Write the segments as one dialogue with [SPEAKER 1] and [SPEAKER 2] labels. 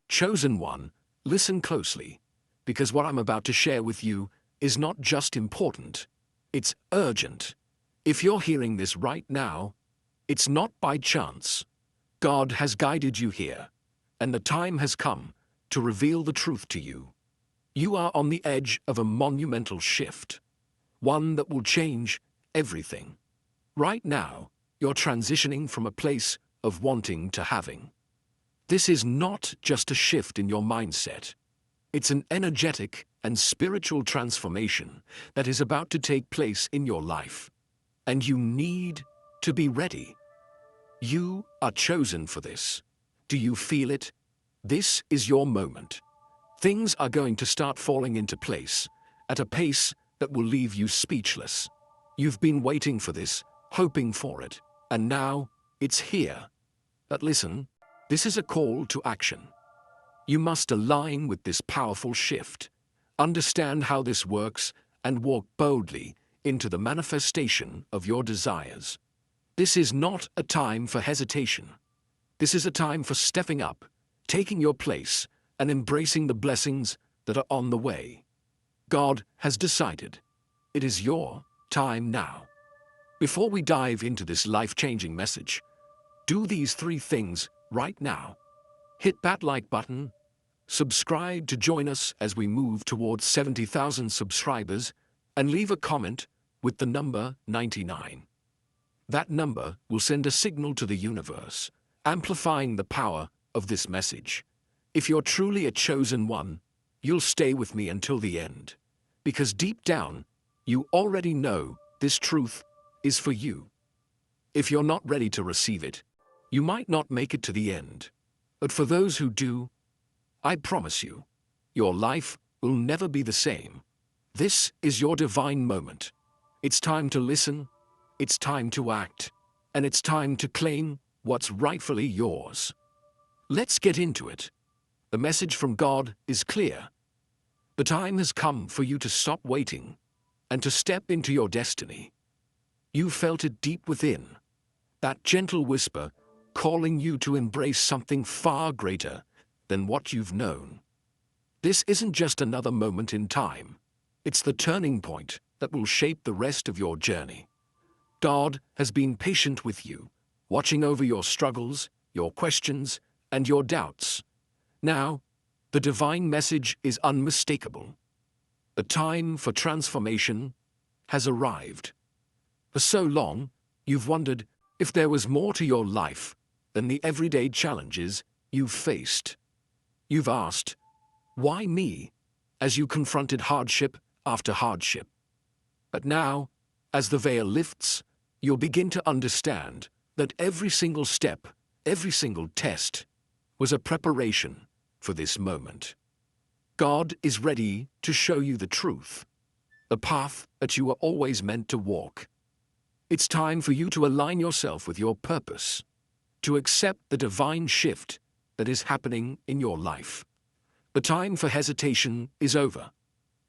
[SPEAKER 1] Chosen one, listen closely, because what I'm about to share with you is not just important, it's urgent. If you're hearing this right now, it's not by chance. God has guided you here, and the time has come to reveal the truth to you. You are on the edge of a monumental shift, one that will change everything. Right now, you're transitioning from a place of wanting to having. This is not just a shift in your mindset. It's an energetic and spiritual transformation that is about to take place in your life. And you need to be ready. You are chosen for this. Do you feel it? This is your moment. Things are going to start falling into place at a pace that will leave you speechless. You've been waiting for this, hoping for it, and now it's here. But listen, this is a call to action. You must align with this powerful shift, understand how this works, and walk boldly into the manifestation of your desires. This is not a time for hesitation. This is a time for stepping up, taking your place, and embracing the blessings that are on the way. God has decided. It is your time now. Before we dive into this life-changing message, do these 3 things right now. Hit that like button, subscribe to join us as we move towards 70,000 subscribers, and leave a comment with the number 99. That number will send a signal to the universe, amplifying the power of this message. If you're truly a chosen one, you'll stay with me until the end, because deep down, you already know this truth is for you. If you're not ready to receive it, you might not make it to the end. But for those who do, I promise you, your life will never be the same. This is your divine moment. It's time to listen, it's time to act, and it's time to claim what's rightfully yours. Let's get into it. The message from God is clear. The time has come for you to stop waiting and to step into your destiny. You felt it deep within, that gentle whisper calling you to embrace something far greater than what you've known. This isn't just another moment in time. It's the turning point that will shape the rest of your journey. God has been patient with you, watching over your struggles, your questions, and your doubts. Now, the divine message is unmistakable. The time for transformation has arrived. For so long, you've wondered if there was more to your life than the everyday challenges you've faced. You've asked, "Why me?" as you confronted hardship after hardship. But now, as the veil lifts, you'll begin to understand that every single step, every single test, was a preparation for this moment. God is ready to show you the truth, the path that you are always meant to walk. It's time for you to align yourself with your purpose, to accept the divine shift that is happening in your life. The time for hesitation is over.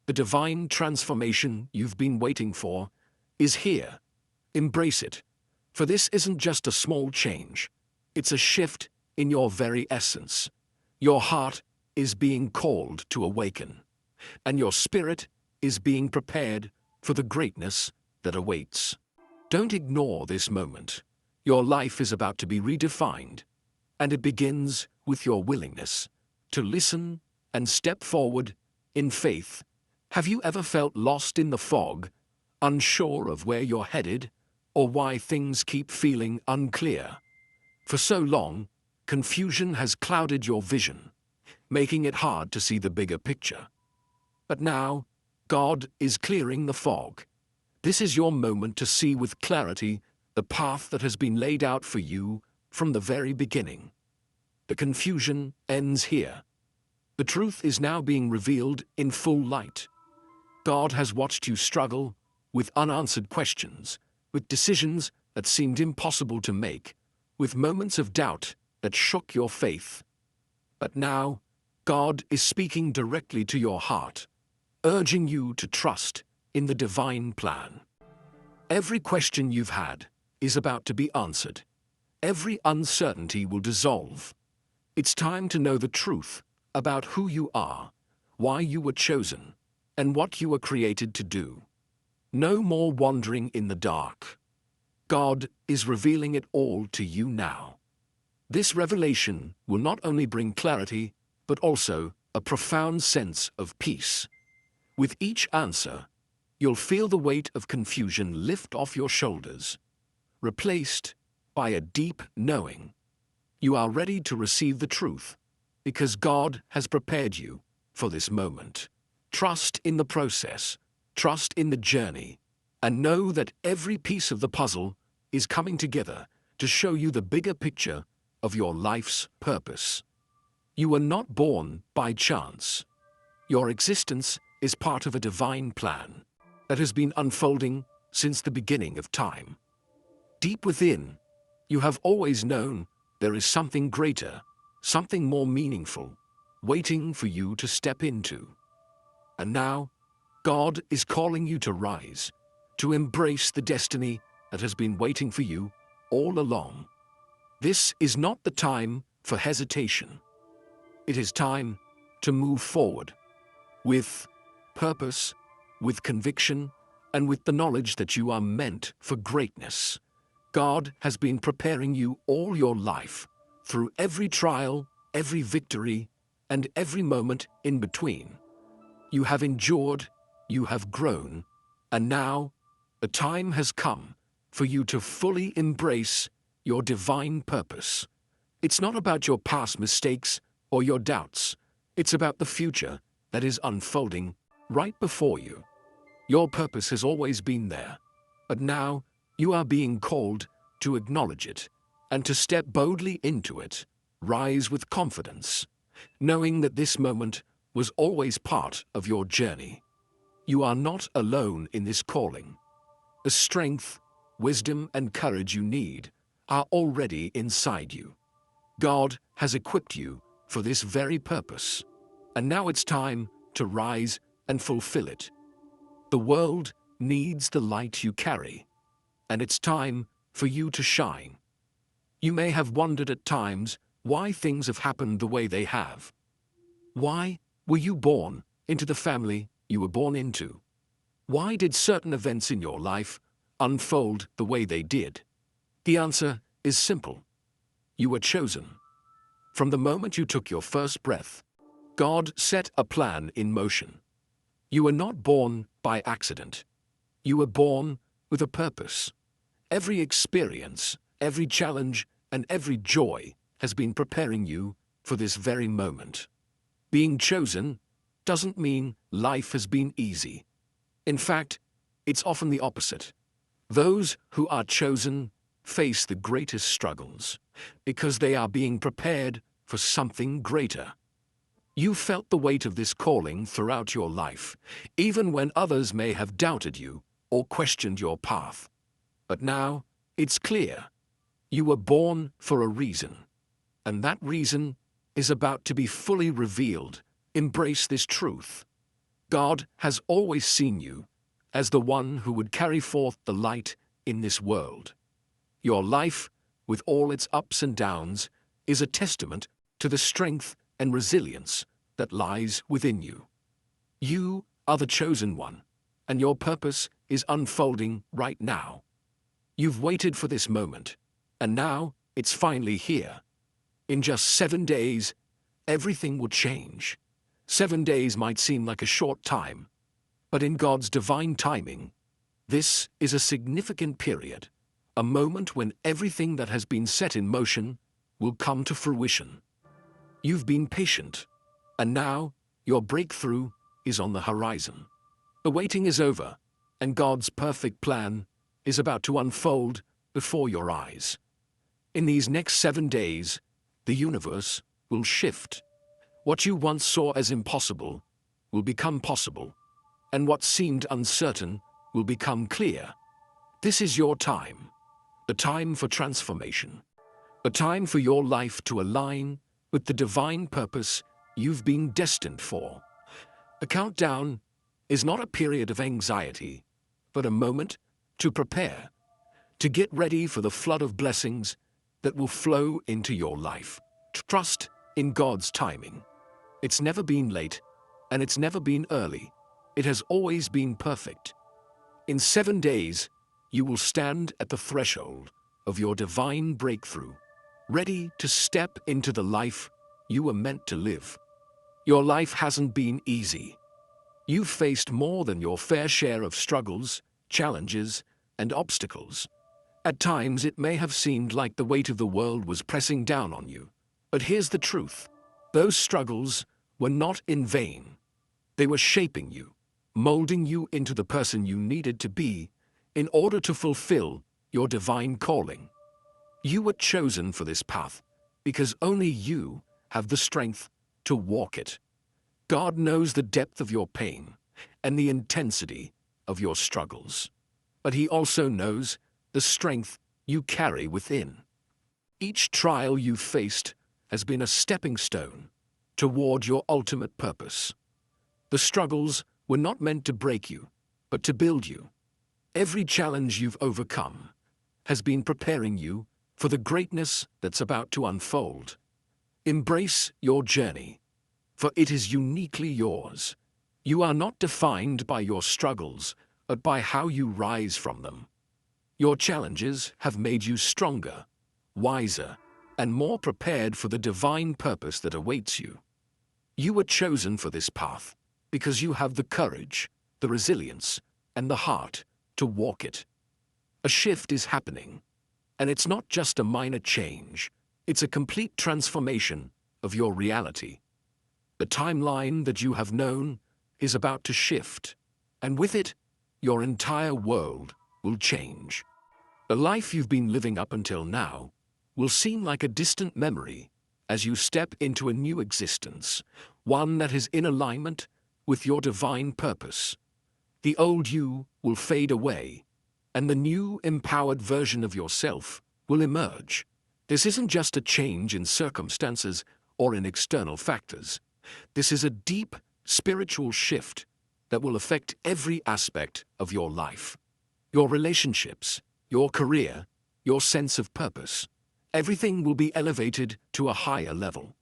[SPEAKER 1] The divine transformation you've been waiting for is here. Embrace it, for this isn't just a small change. It's a shift in your very essence. Your heart is being called to awaken, and your spirit is being prepared for the greatness that awaits. Don't ignore this moment. Your life is about to be redefined, and it begins with your willingness to listen and step forward in faith. Have you ever felt lost in the fog, unsure of where you're headed, or why things keep feeling unclear? For so long, confusion has clouded your vision, making it hard to see the bigger picture. But now, God is clearing the fog. This is your moment to see with clarity the path that has been laid out for you from the very beginning. The confusion ends here. The truth is now being revealed in full light. God has watched you struggle with unanswered questions, with decisions that seemed impossible to make, with moments of doubt that shook your faith. But now, God is speaking directly to your heart, urging you to trust in the divine plan. Every question you've had is about to be answered. Every uncertainty will dissolve. It's time to know the truth about who you are, why you were chosen, and what you were created to do. No more wandering in the dark. God is revealing it all to you now. This revelation will not only bring clarity, but also a profound sense of peace. With each answer, you'll feel the weight of confusion lift off your shoulders, replaced by a deep knowing. You are ready to receive the truth, because God has prepared you for this moment. Trust in the process, trust in the journey, and know that every piece of the puzzle is coming together to show you the bigger picture of your life's purpose. You were not born by chance. Your existence is part of a divine plan that has been unfolding since the beginning of time. Deep within, you have always known there is something greater, something more meaningful, waiting for you to step into. And now, God is calling you to rise, to embrace the destiny that has been waiting for you all along. This is not the time for hesitation. It is time to move forward with purpose, with conviction, and with the knowledge that you are meant for greatness. God has been preparing you all your life, through every trial, every victory, and every moment in between. You have endured, you have grown, and now the time has come for you to fully embrace your divine purpose. It's not about your past mistakes or your doubts. It's about the future that is unfolding right before you. Your purpose has always been there, but now you are being called to acknowledge it and to step boldly into it. Rise with confidence, knowing that this moment was always part of your journey. You are not alone in this calling. The strength, wisdom, and courage you need are already inside you. God has equipped you for this very purpose, and now it's time to rise and fulfill it. The world needs the light you carry, and it's time for you to shine. You may have wondered at times why things have happened the way they have. Why were you born into the family you were born into? Why did certain events in your life unfold the way they did? The answer is simple. You were chosen. From the moment you took your first breath, God set a plan in motion. You were not born by accident. You were born with a purpose. Every experience, every challenge, and every joy has been preparing you for this very moment. Being chosen doesn't mean life has been easy. In fact, it's often the opposite. Those who are chosen face the greatest struggles because they are being prepared for something greater. You felt the weight of this calling throughout your life, even when others may have doubted you or questioned your path. But now, it's clear. You were born for a reason, and that reason is about to be fully revealed. Embrace this truth. God has always seen you as the one who would carry forth the light in this world. Your life, with all its ups and downs, is a testament to the strength and resilience that lies within you. You are the chosen one, and your purpose is unfolding right now. You've waited for this moment, and now it's finally here. In just 7 days, everything will change. 7 days might seem like a short time, but in God's divine timing, this is a significant period, a moment when everything that has been set in motion will come to fruition. You've been patient, and now your breakthrough is on the horizon. The waiting is over, and God's perfect plan is about to unfold before your eyes. In these next 7 days, the universe will shift. What you once saw as impossible will become possible, and what seemed uncertain will become clear. This is your time, the time for transformation, the time for your life to align with the divine purpose you've been destined for. The countdown is not a period of anxiety, but a moment to prepare, to get ready for the flood of blessings that will flow into your life. Trust in God's timing. It's never been late, and it's never been early. It has always been perfect. In 7 days, you will stand at the threshold of your divine breakthrough, ready to step into the life you were meant to live. Your life hasn't been easy. You've faced more than your fair share of struggles, challenges, and obstacles. At times, it may have seemed like the weight of the world was pressing down on you. But here's the truth. Those struggles were not in vain. They were shaping you, molding you into the person you needed to be in order to fulfill your divine calling. You were chosen for this path because only you have the strength to walk it. God knows the depth of your pain and the intensity of your struggles, but He also knows the strength you carry within. Each trial you've faced has been a stepping stone toward your ultimate purpose. The struggles were not meant to break you, but to build you. Every challenge you've overcome has been preparing you for the greatness that's about to unfold. Embrace your journey, for it is uniquely yours. You are not defined by your struggles, but by how you rise from them. Your challenges have made you stronger, wiser, and more prepared for the divine purpose that awaits you. You were chosen for this path because you have the courage, the resilience, and the heart to walk it. A shift is happening, and it's not just a minor change, it's a complete transformation of your reality. The timeline that you have known is about to shift, and with it, your entire world will change. The life you've been living up until now will seem like a distant memory as you step into a new existence, one that is in alignment with your divine purpose. The old you will fade away, and the new, empowered version of yourself will emerge. This isn't just a change in circumstances or in external factors. This is a deep, spiritual shift that will affect every aspect of your life. Your relationships, your career, your sense of purpose. Everything will be elevated to a higher level.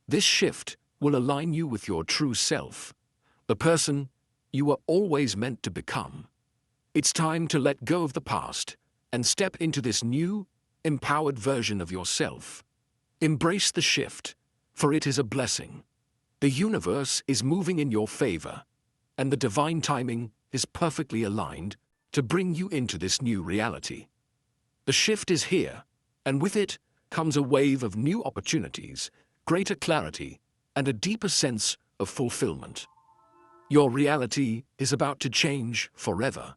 [SPEAKER 1] This shift will align you with your true self, the person you were always meant to become. It's time to let go of the past and step into this new, empowered version of yourself. Embrace the shift, for it is a blessing. The universe is moving in your favor, and the divine timing is perfectly aligned to bring you into this new reality. The shift is here, and with it comes a wave of new opportunities, greater clarity, and a deeper sense of fulfillment. Your reality is about to change forever.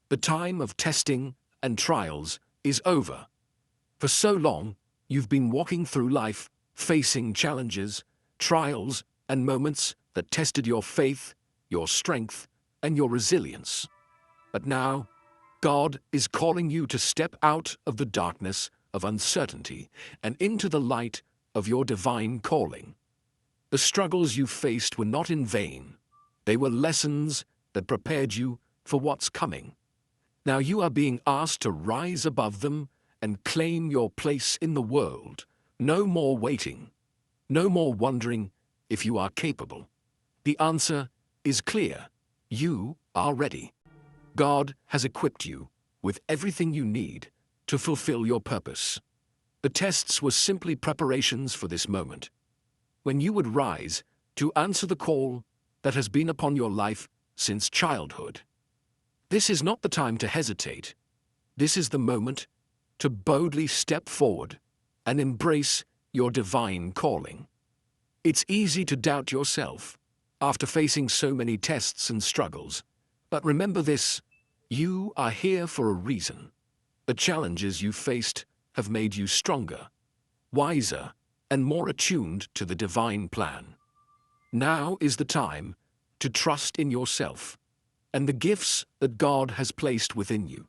[SPEAKER 1] The time of testing and trials is over. For so long, you've been walking through life, facing challenges, trials, and moments that tested your faith, your strength, and your resilience. But now, God is calling you to step out of the darkness of uncertainty and into the light of your divine calling. The struggles you faced were not in vain. They were lessons that prepared you for what's coming. Now you are being asked to rise above them and claim your place in the world. No more waiting. No more wondering if you are capable. The answer is clear. You are ready. God has equipped you with everything you need to fulfill your purpose. The tests were simply preparations for this moment, when you would rise to answer the call that has been upon your life since childhood. This is not the time to hesitate. This is the moment to boldly step forward and embrace your divine calling. It's easy to doubt yourself after facing so many tests and struggles, but remember this: you are here for a reason. The challenges you faced have made you stronger, wiser, and more attuned to the divine plan. Now is the time to trust in yourself and the gifts that God has placed within you.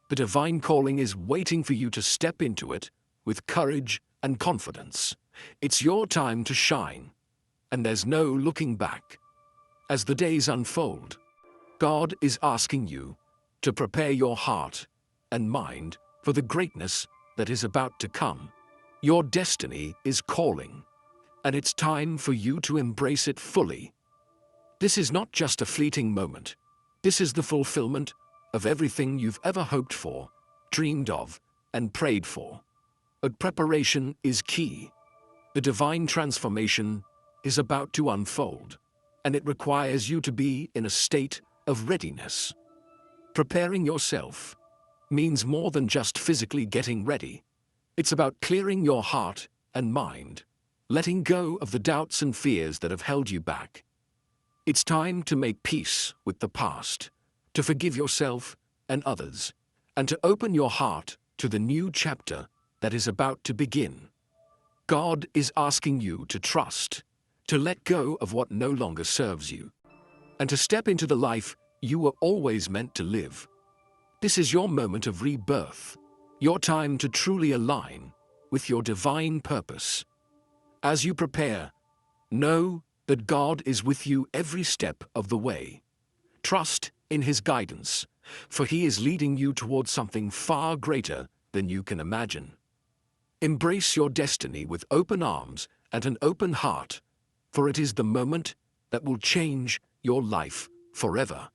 [SPEAKER 1] The divine calling is waiting for you to step into it with courage and confidence. It's your time to shine, and there's no looking back. As the days unfold, God is asking you to prepare your heart and mind for the greatness that is about to come. Your destiny is calling, and it's time for you to embrace it fully. This is not just a fleeting moment. This is the fulfillment of everything you've ever hoped for, dreamed of, and prayed for. But preparation is key. The divine transformation is about to unfold, and it requires you to be in a state of readiness. Preparing yourself means more than just physically getting ready. It's about clearing your heart and mind, letting go of the doubts and fears that have held you back. It's time to make peace with the past, to forgive yourself and others, and to open your heart to the new chapter that is about to begin. God is asking you to trust, to let go of what no longer serves you, and to step into the life you were always meant to live. This is your moment of rebirth, your time to truly align with your divine purpose. As you prepare, know that God is with you every step of the way. Trust in His guidance, for He is leading you towards something far greater than you can imagine. Embrace your destiny with open arms and an open heart, for it is the moment that will change your life forever.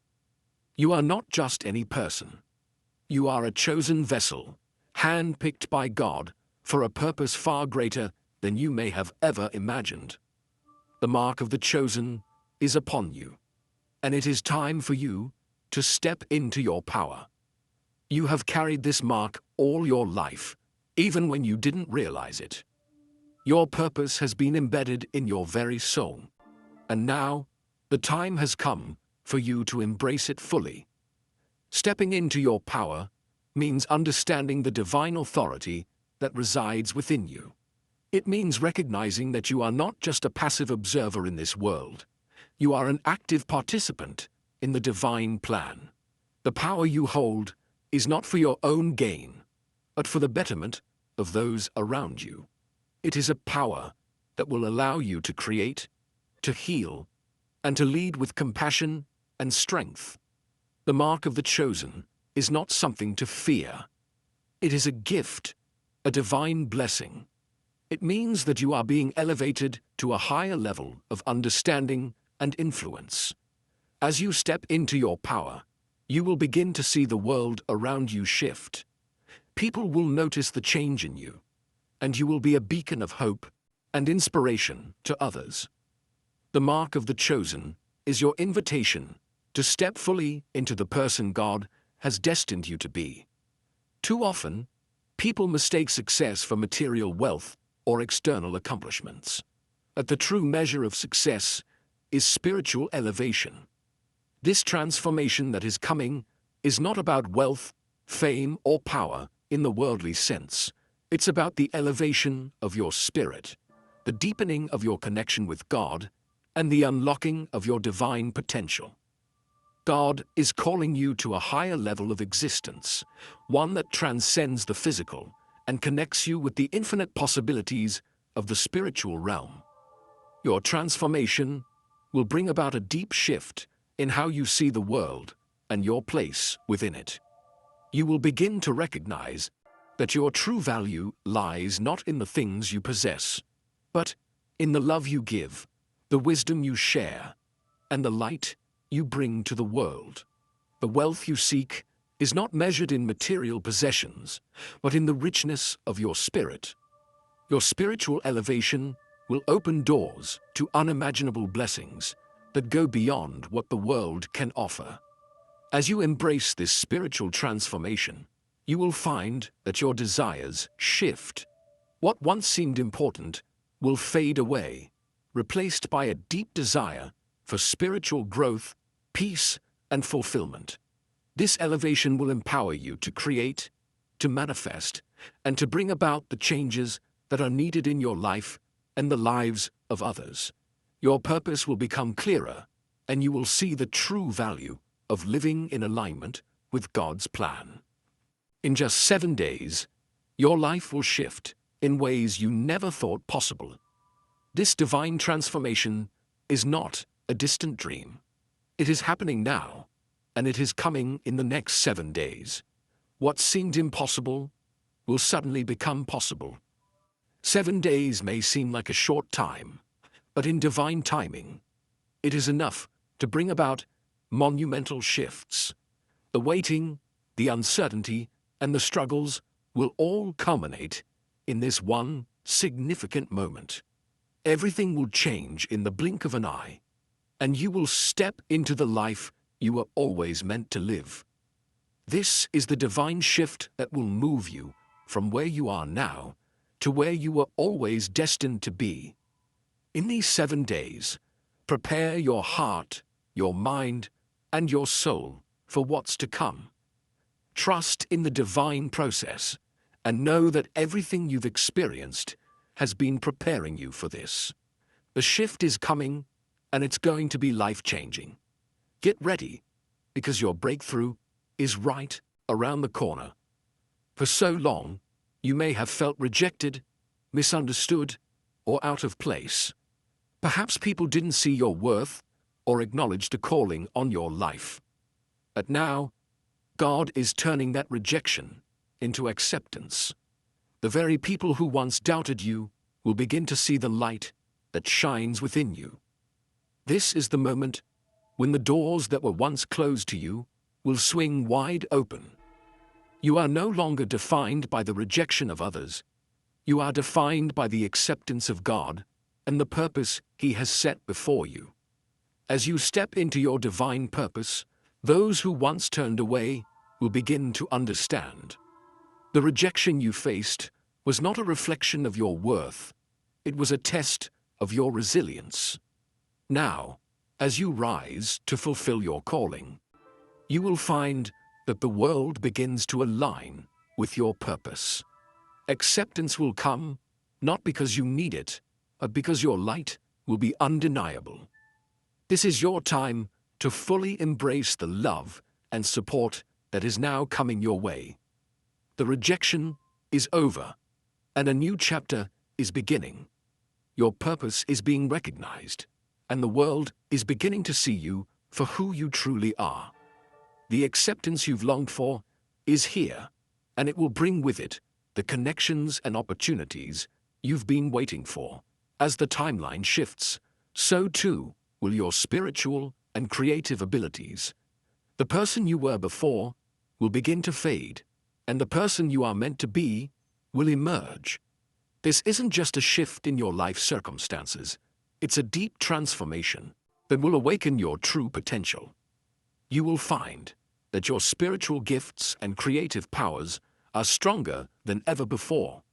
[SPEAKER 1] You are not just any person. You are a chosen vessel, hand-picked by God for a purpose far greater than you may have ever imagined. The mark of the chosen is upon you, and it is time for you to step into your power. You have carried this mark all your life, even when you didn't realize it. Your purpose has been embedded in your very soul, and now the time has come for you to embrace it fully. Stepping into your power means understanding the divine authority that resides within you. It means recognizing that you are not just a passive observer in this world. You are an active participant in the divine plan. The power you hold is not for your own gain, but for the betterment of those around you. It is a power that will allow you to create, to heal, and to lead with compassion and strength. The mark of the chosen is not something to fear. It is a gift, a divine blessing. It means that you are being elevated to a higher level of understanding and influence. As you step into your power, you will begin to see the world around you shift. People will notice the change in you, and you will be a beacon of hope and inspiration to others. The mark of the chosen is your invitation to step fully into the person God has destined you to be. Too often, people mistake success for material wealth or external accomplishments. But the true measure of success is spiritual elevation. This transformation that is coming is not about wealth, fame, or power in the worldly sense. It's about the elevation of your spirit, the deepening of your connection with God, and the unlocking of your divine potential. God is calling you to a higher level of existence, one that transcends the physical and connects you with the infinite possibilities of the spiritual realm. Your transformation will bring about a deep shift in how you see the world and your place within it. You will begin to recognize that your true value lies not in the things you possess, but in the love you give, the wisdom you share, and the light you bring to the world. The wealth you seek is not measured in material possessions, but in the richness of your spirit. Your spiritual elevation will open doors to unimaginable blessings that go beyond what the world can offer. As you embrace this spiritual transformation, you will find that your desires shift. What once seemed important will fade away, replaced by a deep desire for spiritual growth, peace, and fulfillment. This elevation will empower you to create, to manifest, and to bring about the changes that are needed in your life and the lives of others. Your purpose will become clearer, and you will see the true value of living in alignment with God's plan. In just 7 days, your life will shift in ways you never thought possible. This divine transformation is not a distant dream. It is happening now, and it is coming in the next 7 days. What seemed impossible will suddenly become possible. 7 days may seem like a short time, But in divine timing, it is enough to bring about monumental shifts. The waiting, the uncertainty, and the struggles will all culminate in this one significant moment. Everything will change in the blink of an eye, and you will step into the life you were always meant to live. This is the divine shift that will move you from where you are now to where you were always destined to be. In these 7 days, prepare your heart, your mind, and your soul for what's to come. Trust in the divine process and know that everything you've experienced has been preparing you for this. The shift is coming, and it's going to be life-changing. Get ready, because your breakthrough is right around the corner. For so long, you may have felt rejected, misunderstood, or out of place. Perhaps people didn't see your worth or acknowledge the calling on your life. But now, God is turning that rejection into acceptance. The very people who once doubted you will begin to see the light that shines within you. This is the moment when the doors that were once closed to you will swing wide open. You are no longer defined by the rejection of others. You are defined by the acceptance of God and the purpose He has set before you. As you step into your divine purpose, those who once turned away will begin to understand. The rejection you faced was not a reflection of your worth. It was a test of your resilience. Now, as you rise to fulfill your calling, you will find that the world begins to align with your purpose. Acceptance will come, not because you need it, but because your light will be undeniable. This is your time to fully embrace the love and support that is now coming your way. The rejection is over, and a new chapter is beginning. Your purpose is being recognized, and the world is beginning to see you for who you truly are. The acceptance you've longed for is here, and it will bring with it the connections and opportunities you've been waiting for. As the timeline shifts, so too will your spiritual and creative abilities. The person you were before will begin to fade, and the person you are meant to be will emerge. This isn't just a shift in your life circumstances, it's a deep transformation that will awaken your true potential. You will find that your spiritual gifts and creative powers are stronger than ever before.